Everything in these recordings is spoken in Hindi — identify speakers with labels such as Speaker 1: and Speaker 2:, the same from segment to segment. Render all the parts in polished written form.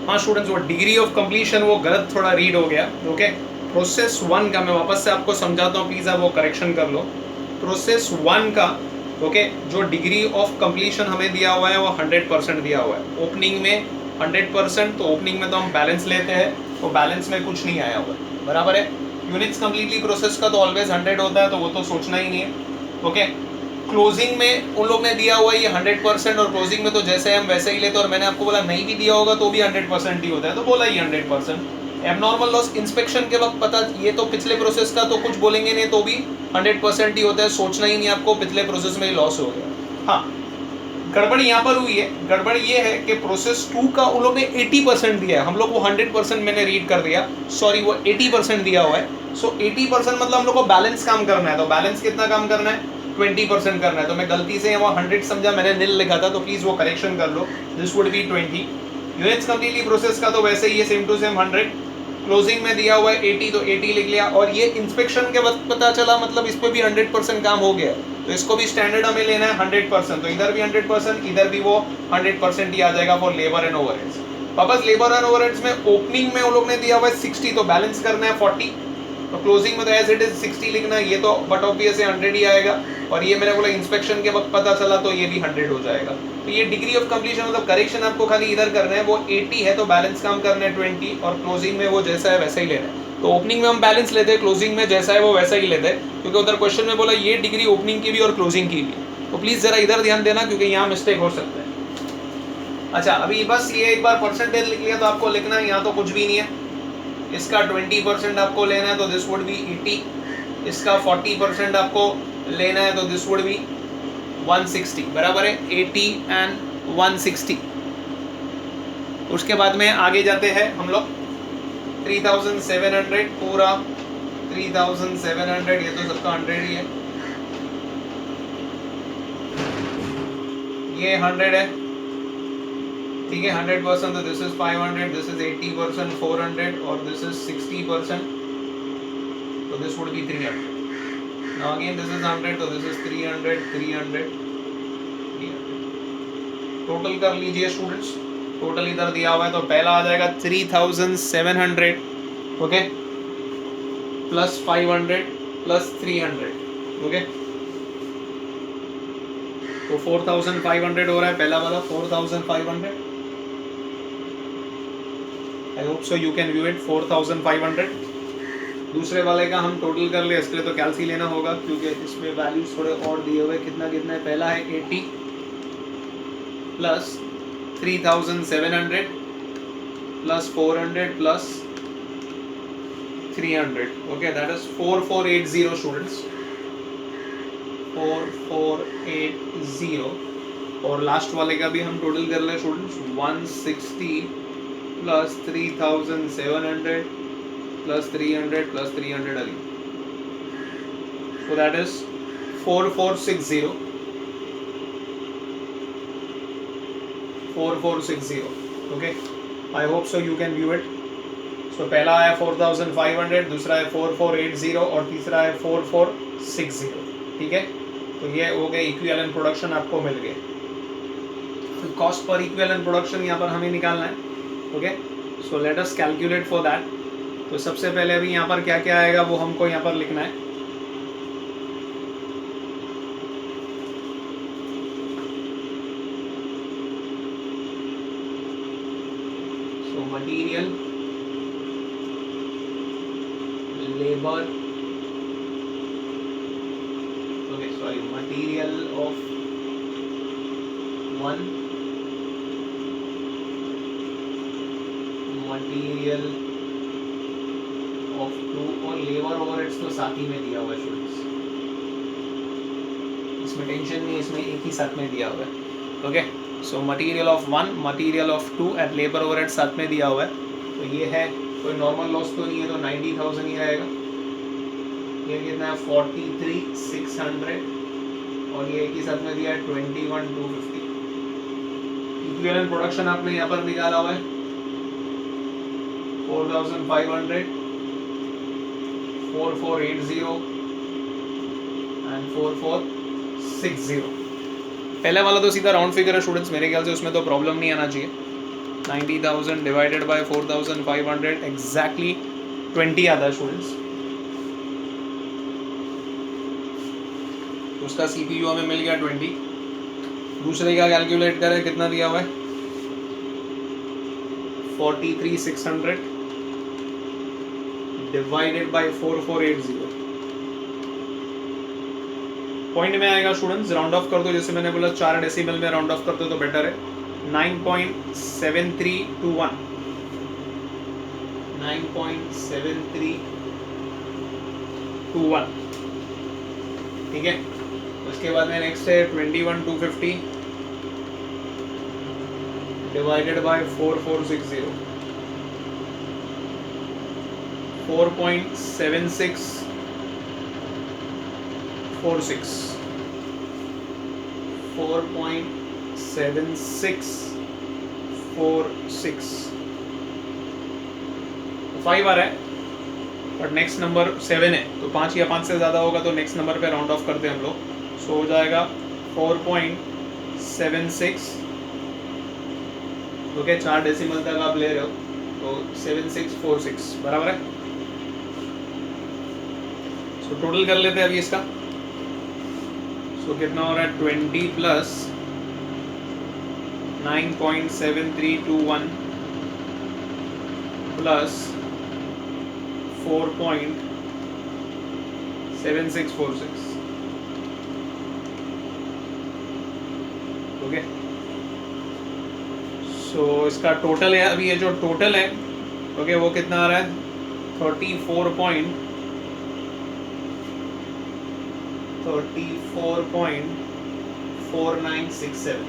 Speaker 1: हाँ स्टूडेंट्स, वो डिग्री ऑफ कंप्लीशन वो गलत थोड़ा रीड हो गया। ओके, प्रोसेस 1 का मैं वापस से आपको समझाता हूँ, प्लीज़ आप वो करेक्शन कर लो। प्रोसेस 1 का ओके, जो डिग्री ऑफ कंप्लीशन हमें दिया हुआ है वो 100% दिया हुआ है। ओपनिंग में 100%, तो ओपनिंग में तो हम बैलेंस लेते हैं, तो बैलेंस में कुछ नहीं आया हुआ है, बराबर है। यूनिट्स कम्प्लीटली प्रोसेस का तो ऑलवेज 100 होता है, तो वो तो सोचना ही नहीं है। ओके, क्लोजिंग में उन लोग ने दिया हुआ ये 100%, और क्लोजिंग में तो जैसे हम वैसे ही लेते, और मैंने आपको बोला नहीं भी दिया होगा तो भी 100% ही होता है, तो बोला ही 100%। एबनॉर्मल लॉस इंस्पेक्शन के वक्त पता, ये तो पिछले प्रोसेस का तो कुछ बोलेंगे नहीं, तो भी 100% ही होता है, सोचना ही नहीं आपको पिछले प्रोसेस में ही लॉस हो गया। हाँ, गड़बड़ यहाँ पर हुई है। गड़बड़ ये है कि प्रोसेस 2 का उन लोग ने 80% दिया है, हम लोग वो 100% मैंने रीड कर दिया, सॉरी वो 80% दिया हुआ है। सो 80% मतलब हम लोग को बैलेंस काम करना है, तो बैलेंस कितना काम करना है, 20% करना है। तो मैं गलती से वहाँ 100 समझा, मैंने नील लिखा था, तो प्लीज वो करेक्शन कर लो, this would be 20। Units completely process का तो वैसे ही है, सेम टू सेम 100। क्लोजिंग में दिया हुआ है 80, तो 80 लिख लिया, और ये इंस्पेक्शन के वक्त पता चला, मतलब इस पर भी 100% काम हो गया, तो इसको भी स्टैंडर्ड हमें लेना है 100%, तो इधर भी 100%, इधर भी वो 100% ही आ जाएगा फॉर लेबर एंड ओवरहेड्स। वापस लेबर एंड ओवरहेड्स में ओपनिंग में उन लोग ने दिया हुआ है 60, तो बैलेंस करना है 40, तो क्लोजिंग में तो एज इट इज 60 लिखना है, ये तो बट ऑब्वियस 100 ही आएगा, और ये मैंने बोला इंस्पेक्शन के वक्त पता चला तो ये भी 100 हो जाएगा। तो ये डिग्री ऑफ कंप्लीशन मतलब करेक्शन आपको खाली इधर करना है, वो 80 है तो बैलेंस काम करना है 20, और क्लोजिंग में वो जैसा है वैसा ही लेना है। तो ओपनिंग में हम बैलेंस लेते हैं, क्लोजिंग में जैसा है वो वैसा ही लेते हैं, क्योंकि उधर क्वेश्चन में बोला ये डिग्री ओपनिंग की भी और क्लोजिंग की भी, तो प्लीज जरा इधर ध्यान देना, क्योंकि यहाँ मिस्टेक हो सकता है। अच्छा, अभी बस ये एक बार परसेंटेज लिख लिया, तो आपको लिखना है यहाँ तो कुछ भी नहीं है। इसका 20% आपको लेना है, तो दिस वुड बी 80। इसका 40% आपको लेना है, तो दिस वुड बी 160, बराबर है, 80 एंड 160। उसके बाद में आगे जाते हैं हम लोग 3700, पूरा 3700, ये तो सबका 100 ही है, ये 100 है, ठीक है, 100%, तो दिस इज 500, दिस इज 80%, 400, और दिस इज 60%, तो this would B 300। Now again this is 100, तो दिस इज 300, 300, 300। टोटल कर लीजिए स्टूडेंट्स, टोटल इधर दिया हुआ है, तो पहला आ जाएगा 3700, ओके, प्लस 500 प्लस 300, ओके, तो 4500 हो रहा है पहला वाला, 4500। I hope so you can view it, 4500। दूसरे वाले का हम टोटल कर ले, इसके लिए तो कैलसी लेना होगा, क्योंकि इसमें वैल्यूज थोड़े और दिए हुए, कितना कितना है, पहला है 80 plus 3700 plus 400 plus 300, okay, that is 4480 students, 4480। और लास्ट वाले का भी हम टोटल कर ले students, 160 plus 3700 plus 300 plus 300 again, so that is 4460, 4460, okay, I hope so you can view it। so पहला है 4500, दूसरा है 4480, और तीसरा है 4460, ठीक है। तो ये हो गए इक्विवेलेंट प्रोडक्शन आपको मिल गए। तो कॉस्ट पर इक्विवेलेंट प्रोडक्शन यहाँ पर हमें निकालना है, okay, so let us calculate for that. तो सबसे पहले अभी यहाँ पर क्या क्या आएगा वो हमको यहाँ पर लिखना है। So material, labour, okay sorry, material of 1, material of 2, और लेबर ओवरहेड्स तो साथ ही में दिया हुआ है स्टूडेंट्स, इसमें टेंशन नहीं, इसमें एक ही साथ में दिया हुआ है, okay. So material of 1, material of 2 and labour overhead साथ में दिया हुआ है। तो ये है, कोई नॉर्मल लॉस तो नहीं है, तो 90,000 ही रहेगा। ये कितना है 43,600, और ये एक ही साथ में दिया है 21,250। इक्विवेलेंट प्रोडक्शन आपने यहाँ पर निकाला हुआ है 4,500, 4480 एंड 4460। पहले वाला तो सीधा राउंड फिगर है स्टूडेंट्स, मेरे ख्याल से उसमें तो प्रॉब्लम नहीं आना चाहिए। 90,000 डिवाइडेड बाय 4,500 एग्जैक्टली 20 आता है स्टूडेंट्स। उसका CPU हमें मिल गया 20। दूसरे का कैलकुलेट करें, कितना दिया हुआ है 43,600 डिवाइडेड बाय 4480। पॉइंट में आएगा स्टूडेंट्स, राउंड ऑफ कर दो, जैसे मैंने बोला 4 डेसिमल में राउंड ऑफ कर दो तो बेटर है। 9.7321 9.7321 ठीक है। उसके बाद में नेक्स्ट है 21,250 डिवाइडेड बाय 4460 4.7646 4.7646 5 आ रहा है, बट नेक्स्ट नंबर 7 है तो 5 या 5 से ज़्यादा होगा तो नेक्स्ट नंबर पे राउंड ऑफ करते हैं हम लोग। सो हो जाएगा 4.76 ओके, 4 डेसिमल तक आप ले रहे हो तो 7646 बराबर है। सो टोटल कर लेते हैं अभी इसका। सो कितना हो रहा है 20 प्लस 9.7321 प्लस 4.7646 ओके। सो इसका टोटल है, अभी ये जो टोटल है ओके वो कितना आ रहा है 34.4967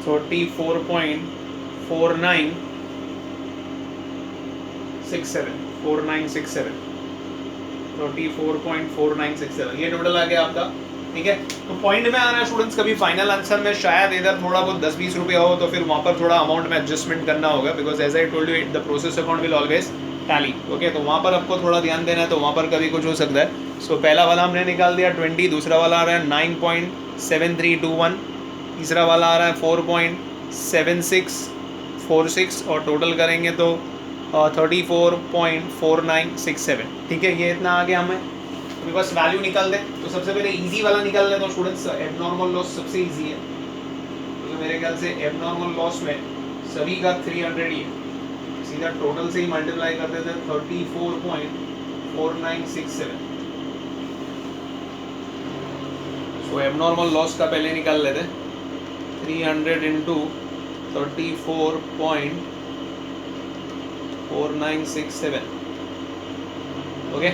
Speaker 1: 34.4967 ये टोटल आ गया आपका ठीक है। तो पॉइंट में आ रहा है स्टूडेंट्स, कभी फाइनल आंसर में शायद इधर थोड़ा बहुत 10-20 रुपया हो तो फिर वहाँ पर थोड़ा अमाउंट में एडजस्टमेंट करना होगा, because as I told you the process account will always tally okay. तो वहाँ पर आपको थोड़ा ध्यान देना है, तो वहाँ पर कभी कुछ हो सकता है। सो पहला वाला हमने निकाल दिया 20, दूसरा वाला आ रहा है 9.7321, तीसरा वाला आ रहा है 4.7646 और टोटल करेंगे तो 34.4967 ठीक है। ये इतना आ गया हमें, तो बस वैल्यू निकाल दे। तो सबसे पहले इजी वाला निकाल ले तो स्टूडेंट्स एबनॉर्मल लॉस सबसे इजी है, तो मेरे ख्याल से एबनॉर्मल लॉस में सभी का 300 ही है, सीधा टोटल से ही मल्टीप्लाई कर देते हैं 34.4967। सो एबनॉर्मल लॉस का पहले निकाल लेते हैं 300 इंटू 34.4967 ओके।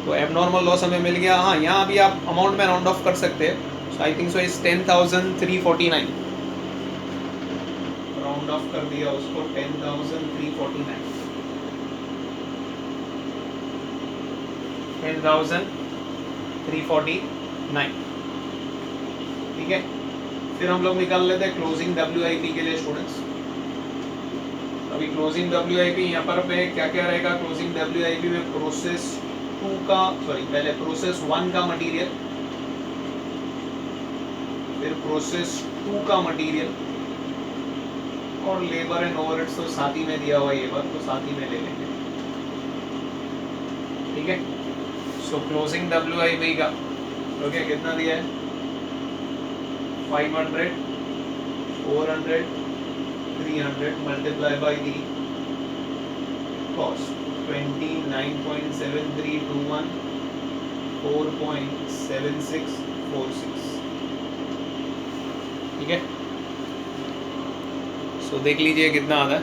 Speaker 1: तो एबनॉर्मल लॉस हमें मिल गया। हाँ, यहाँ भी आप अमाउंट में राउंड ऑफ कर सकते हैं। So I think so is 10,349 round off कर दिया उसको 10,349 10,349 ठीक है। फिर हम लोग निकाल लेते हैं क्लोजिंग WIP के लिए स्टूडेंट्स। अभी क्लोजिंग WIP यहाँ पर पे क्या क्या रहेगा क्लोजिंग WIP में प्रोसेस 2 का पहले प्रोसेस 1 का मटेरियल, फिर प्रोसेस 2 का मटेरियल और लेबर एंड ओवरहेड्स तो साथ ही में दिया हुआ ये बात, तो साथ ही में ले लेंगे ठीक है। सो क्लोजिंग WIP का ओके कितना दिया है 500 400 300 मल्टीप्लाई बाय दी कॉस्ट 29.7321 4.7646 ठीक है। सो देख लीजिए कितना आता है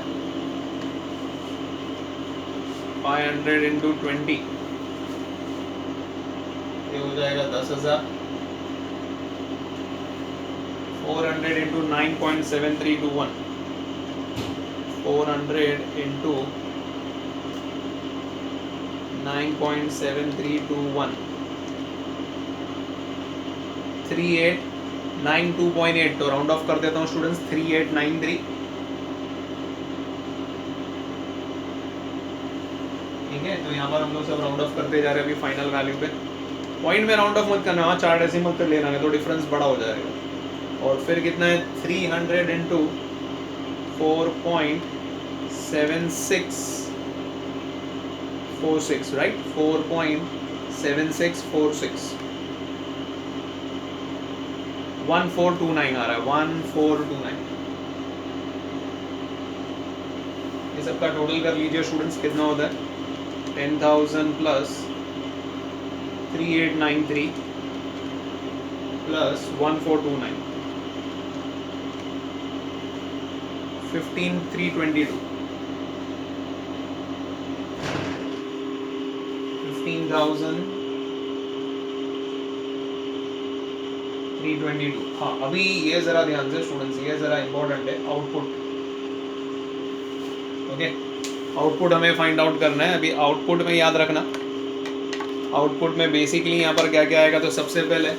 Speaker 1: 500 इंटू 20 ये हो जाएगा 10,000। 400 इंटू 9.7321 400 इंटू 9.7321 3892.8 तो राउंड ऑफ कर देता हूँ स्टूडेंट्स 3893 ठीक है। तो यहाँ पर हम लोग सब राउंड ऑफ करते जा रहे हैं अभी फाइनल वैल्यू पे। पॉइंट में राउंड ऑफ मत करना, वहाँ 4 डेसिमल तक लेना है तो डिफरेंस बड़ा हो जाएगा। और फिर कितना है 300 इंटू 4.7646, राइट, 4.7646, 1429 आ रहा है, 1429। ये सबका टोटल कर लीजिए स्टूडेंट्स, कितना होता है 10,000 प्लस 3893 प्लस 1429, 15,322, 15,322। हाँ, अभी ये जरा ध्यान से स्टूडेंट्स, ये जरा इंपॉर्टेंट है, आउटपुट। ओके, आउटपुट हमें फाइंड आउट करना है। अभी आउटपुट में याद रखना, आउटपुट में बेसिकली यहाँ पर क्या क्या आएगा, तो सबसे पहले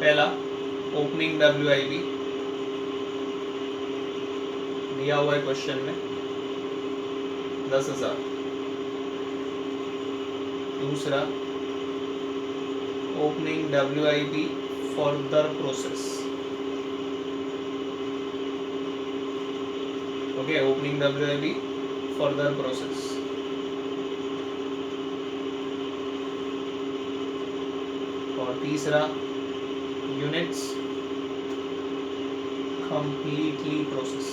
Speaker 1: पहला ओपनिंग WIP दिया हुआ है क्वेश्चन में 10,000। दूसरा opening WIP further process, okay, opening WIP further process. और तीसरा यूनिट्स कंप्लीटली प्रोसेस।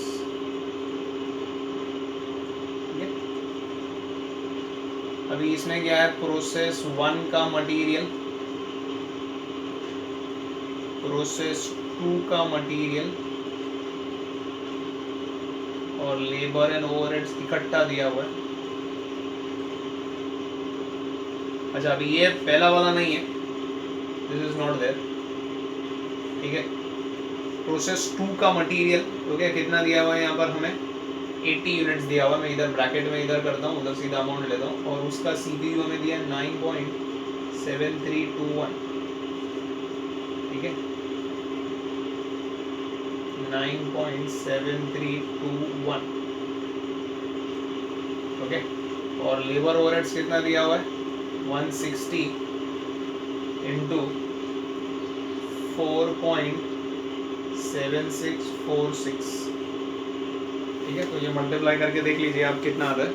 Speaker 1: अभी इसमें क्या है, प्रोसेस 1 का मटेरियल, प्रोसेस 2 का मटेरियल और लेबर एंड ओवरहेड्स इकट्ठा दिया हुआ है। अच्छा, अभी ये पहला वाला नहीं है, दिस इज नॉट देयर, ठीक है। प्रोसेस 2 का मटेरियल, ओके, कितना दिया हुआ है यहाँ पर हमें 80 यूनिट्स दिया हुआ है। मैं इधर ब्रैकेट में इधर करता हूँ, उधर सीधा अमाउंट लेता हूँ। और उसका CPU हमें दिया है 9.7321, ठीक है, 9.7321, ओके। और लेबर ओवरहेड्स कितना दिया हुआ है 160 इंटू 4.7646, ठीक है। तो ये मल्टीप्लाई करके देख लीजिए आप कितना आता है।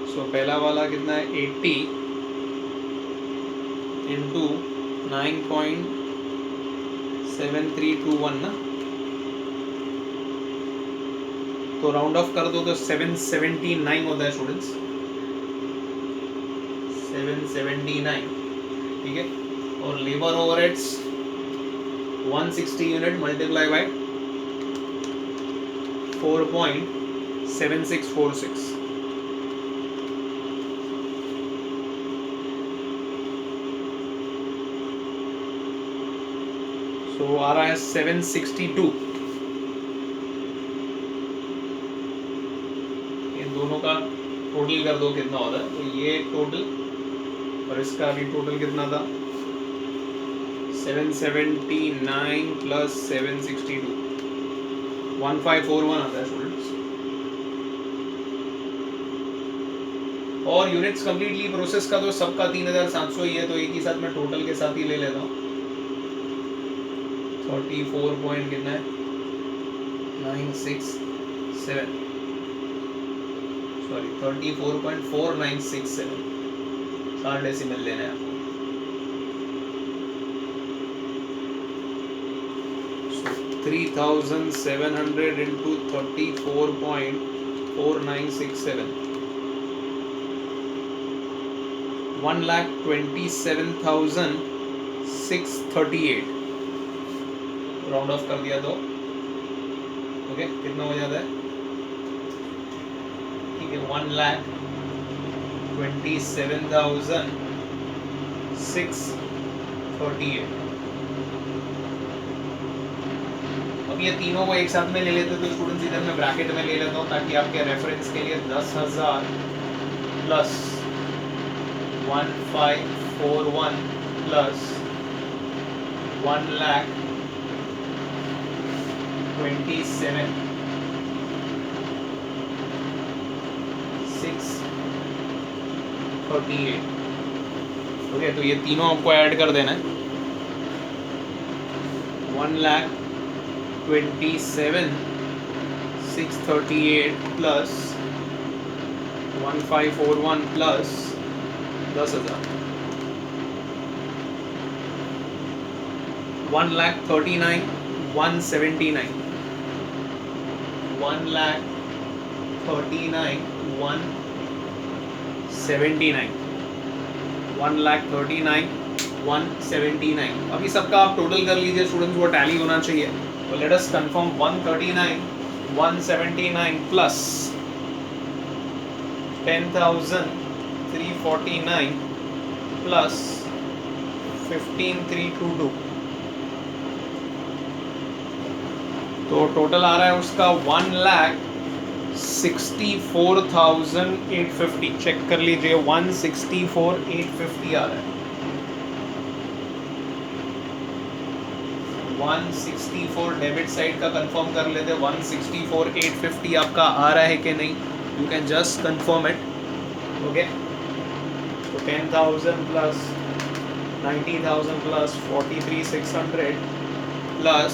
Speaker 1: सो पहला वाला कितना है 80 इंटू 9.7321 ना, तो राउंड ऑफ कर दो तो 779 होता है स्टूडेंट्स, 779, ठीक है। और labour overheads 160 unit multiply by 4.7646, सो आ रहा है 762। इन दोनों का टोटल कर दो कितना होता है, तो ये टोटल और इसका भी टोटल कितना था 779 प्लस 762, 1541 आता है स्टूडेंट्स। और यूनिट्स कंप्लीटली प्रोसेस का तो सबका 3700 ही है, तो एक ही साथ में टोटल के साथ ही ले लेता हूँ। 34 पॉइंट कितना है 967, सॉरी 34.4967, 4 डेसिमल लेना है आपको। 3700 into 34.4967, 1,27,638, राउंड ऑफ कर दिया तो ओके, कितना हो जाता है, ठीक है, 1,27,638। अब ये तीनों को एक साथ में ले लेते तो स्टूडेंट्स इधर मैं ब्रैकेट में ले लेता हूँ ताकि आपके रेफरेंस के लिए 10,000 प्लस 1541 प्लस 1,27,638, ओके, तो ये तीनों आपको ऐड कर देना है। 1,27,638 प्लस 1541 प्लस 10,000, 1,39,179, 1,39,179, 1,39,179। अभी सबका आप टोटल कर लीजिए स्टूडेंट्स, वो टैली होना चाहिए। तो let us confirm 139,179 plus 10,349 plus 15,322, तो टोटल आ रहा है उसका 1,64,850। चेक कर लीजिए, 1,64,850 आ रहा है। 164 डेबिट साइड का कंफर्म कर लेते, 164,850 आपका आ रहा है कि नहीं। You can just confirm it. Okay, तो 10,000 plus 90,000 plus 43,600 plus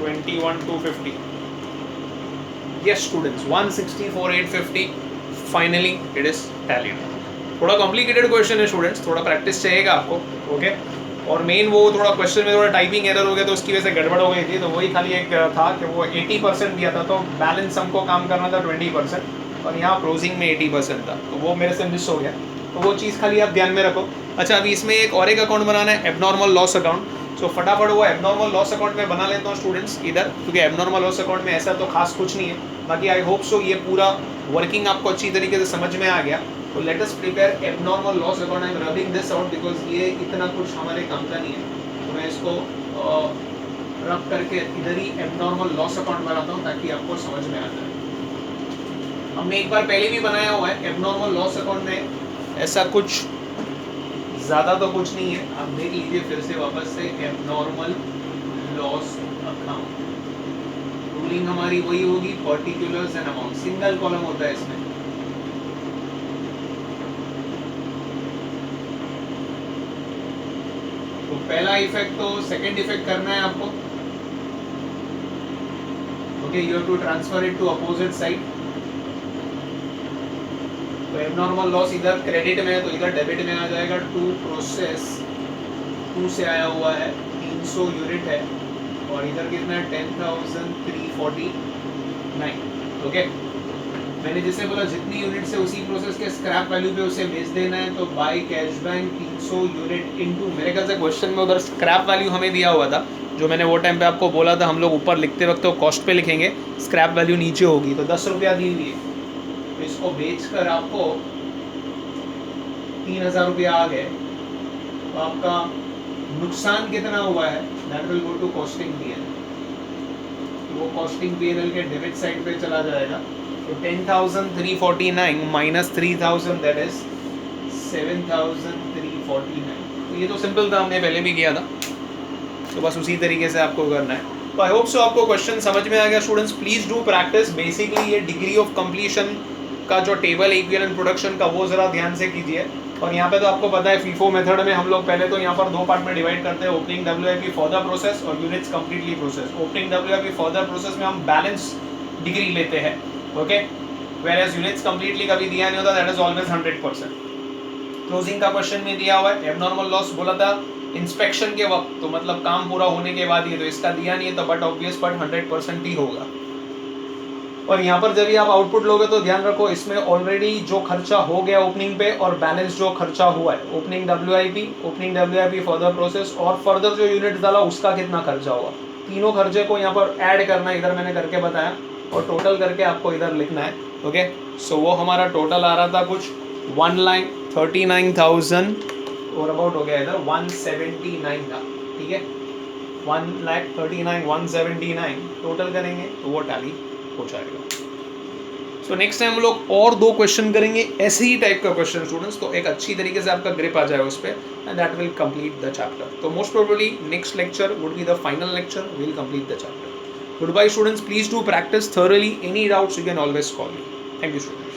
Speaker 1: 21,250। Yes students, 164,850 finally it is tallied. थोड़ा कॉम्प्लिकेटेड क्वेश्चन है स्टूडेंट्स, थोड़ा प्रैक्टिस चाहिएगा आपको। ओके, और मेन वो थोड़ा क्वेश्चन में थोड़ा टाइपिंग एरर हो गया, तो उसकी वजह से गड़बड़ हो गई थी। तो वही खाली एक था कि वो 80% दिया था, तो बैलेंस हमको काम करना था 20%, और यहाँ क्लोजिंग में 80% था, तो वो मेरे से मिस हो गया। तो वो चीज़ खाली आप ध्यान में रखो। अच्छा, अभी इसमें एक और एक अकाउंट बनाना है, एबनॉर्मल लॉस अकाउंट। सो फटाफट वो एबनॉर्मल लॉस अकाउंट में बना लेता हूँ स्टूडेंट्स इधर, क्योंकि एबनॉर्मल लॉस अकाउंट में ऐसा तो खास कुछ नहीं है। बाकी आई होप सो ये पूरा वर्किंग आपको अच्छी तरीके से समझ में आ गया। तो let us prepare abnormal loss account. I am rubbing this out because ये इतना कुछ हमारे काम का नहीं है, तो मैं इसको रब करके इधर ही एबनॉर्मल लॉस अकाउंट बनाता हूँ ताकि आपको समझ में आ जाए। हमने एक बार पहले भी बनाया हुआ है एबनॉर्मल लॉस अकाउंट में, ऐसा कुछ ज़्यादा तो कुछ नहीं है। आप देख लीजिए फिर से वापस से, एबनॉर्मल लॉस अकाउंट रूलिंग हमारी वही होगी, particulars and amount, single column होता है इसमें। तो पहला इफेक्ट तो सेकंड इफेक्ट करना है आपको। Okay, you have to transfer it to opposite side. तो एबनॉर्मल लॉस इधर क्रेडिट में है, तो इधर डेबिट में आ जाएगा। टू प्रोसेस 2 से आया हुआ है, 300 यूनिट है, और इधर कितना है 10,349। ओके, मैंने जैसे बोला जितनी यूनिट से उसी प्रोसेस के स्क्रैप वैल्यू पे उसे बेच देना है। तो by cash bank 300 unit into, मेरे ख्याल से क्वेश्चन में उधर स्क्रैप वैल्यू हमें दिया हुआ था, जो मैंने वो टाइम पे आपको बोला था हम लोग ऊपर लिखते वक्त तो कॉस्ट पे लिखेंगे, स्क्रैप वैल्यू नीचे होगी। तो 10 रुपया दी हुई है, तो इसको बेचकर आपको 3,000 रुपया आ गए। तो आपका नुकसान कितना हुआ है, that will go to costing PNL. वो कॉस्टिंग पीएनएल के डेबिट साइड पे चला जाएगा। तो 10,349 माइनस 3,000 दैट इज 7,349। तो ये तो सिंपल था, हमने पहले भी किया था, तो बस उसी तरीके से आपको करना है। तो आई होप सो आपको क्वेश्चन समझ में आ गया students. Please do practice. Basically ये डिग्री ऑफ कंप्लीशन का जो टेबल इक्विवेलेंट प्रोडक्शन का, वो जरा ध्यान से कीजिए। और यहाँ पे तो आपको पता है फीफो मेथड में हम लोग पहले तो यहाँ पर 2 पार्ट में डिवाइड करते हैं, opening WIP for the process और units completely process. Opening WIP for the process में हम बैलेंस डिग्री लेते हैं, ओके, वेयरएज यूनिट्स कंप्लीटली कभी दिया नहीं होता, दैट इज ऑलवेज 100%। क्लोजिंग का क्वेश्चन में दिया हुआ है, एबनॉर्मल लॉस बोला था इंस्पेक्शन के वक्त, तो मतलब काम पूरा होने के बाद ही, तो इसका दिया नहीं है, तो बट ऑब्वियस बट 100% ही होगा। और यहाँ पर जब भी आप आउटपुट लोगे तो ध्यान रखो, इसमें ऑलरेडी जो खर्चा हो गया ओपनिंग पे और बैलेंस जो खर्चा हुआ है, opening WIP for the process और फर्दर जो यूनिट डाला उसका कितना खर्चा हुआ, तीनों खर्चे को यहाँ पर ऐड करना है। इधर मैंने करके बताया और टोटल करके आपको इधर लिखना है। ओके, सो वो हमारा टोटल आ रहा था कुछ 1,39,000 और अबाउट हो गया इधर 179 का, ठीक है, 1,39,179 टोटल करेंगे तो वो टैली हो जाएगा। सो नेक्स्ट टाइम हम लोग और 2 क्वेश्चन करेंगे ऐसे ही टाइप का क्वेश्चन स्टूडेंट्स, तो एक अच्छी तरीके से आपका ग्रिप आ जाएगा उस पर, and that will complete the chapter. तो most probably next lecture would be the final lecture, will complete the chapter. Good bye students, please do practice thoroughly. Any doubts you can always call me. Thank you students.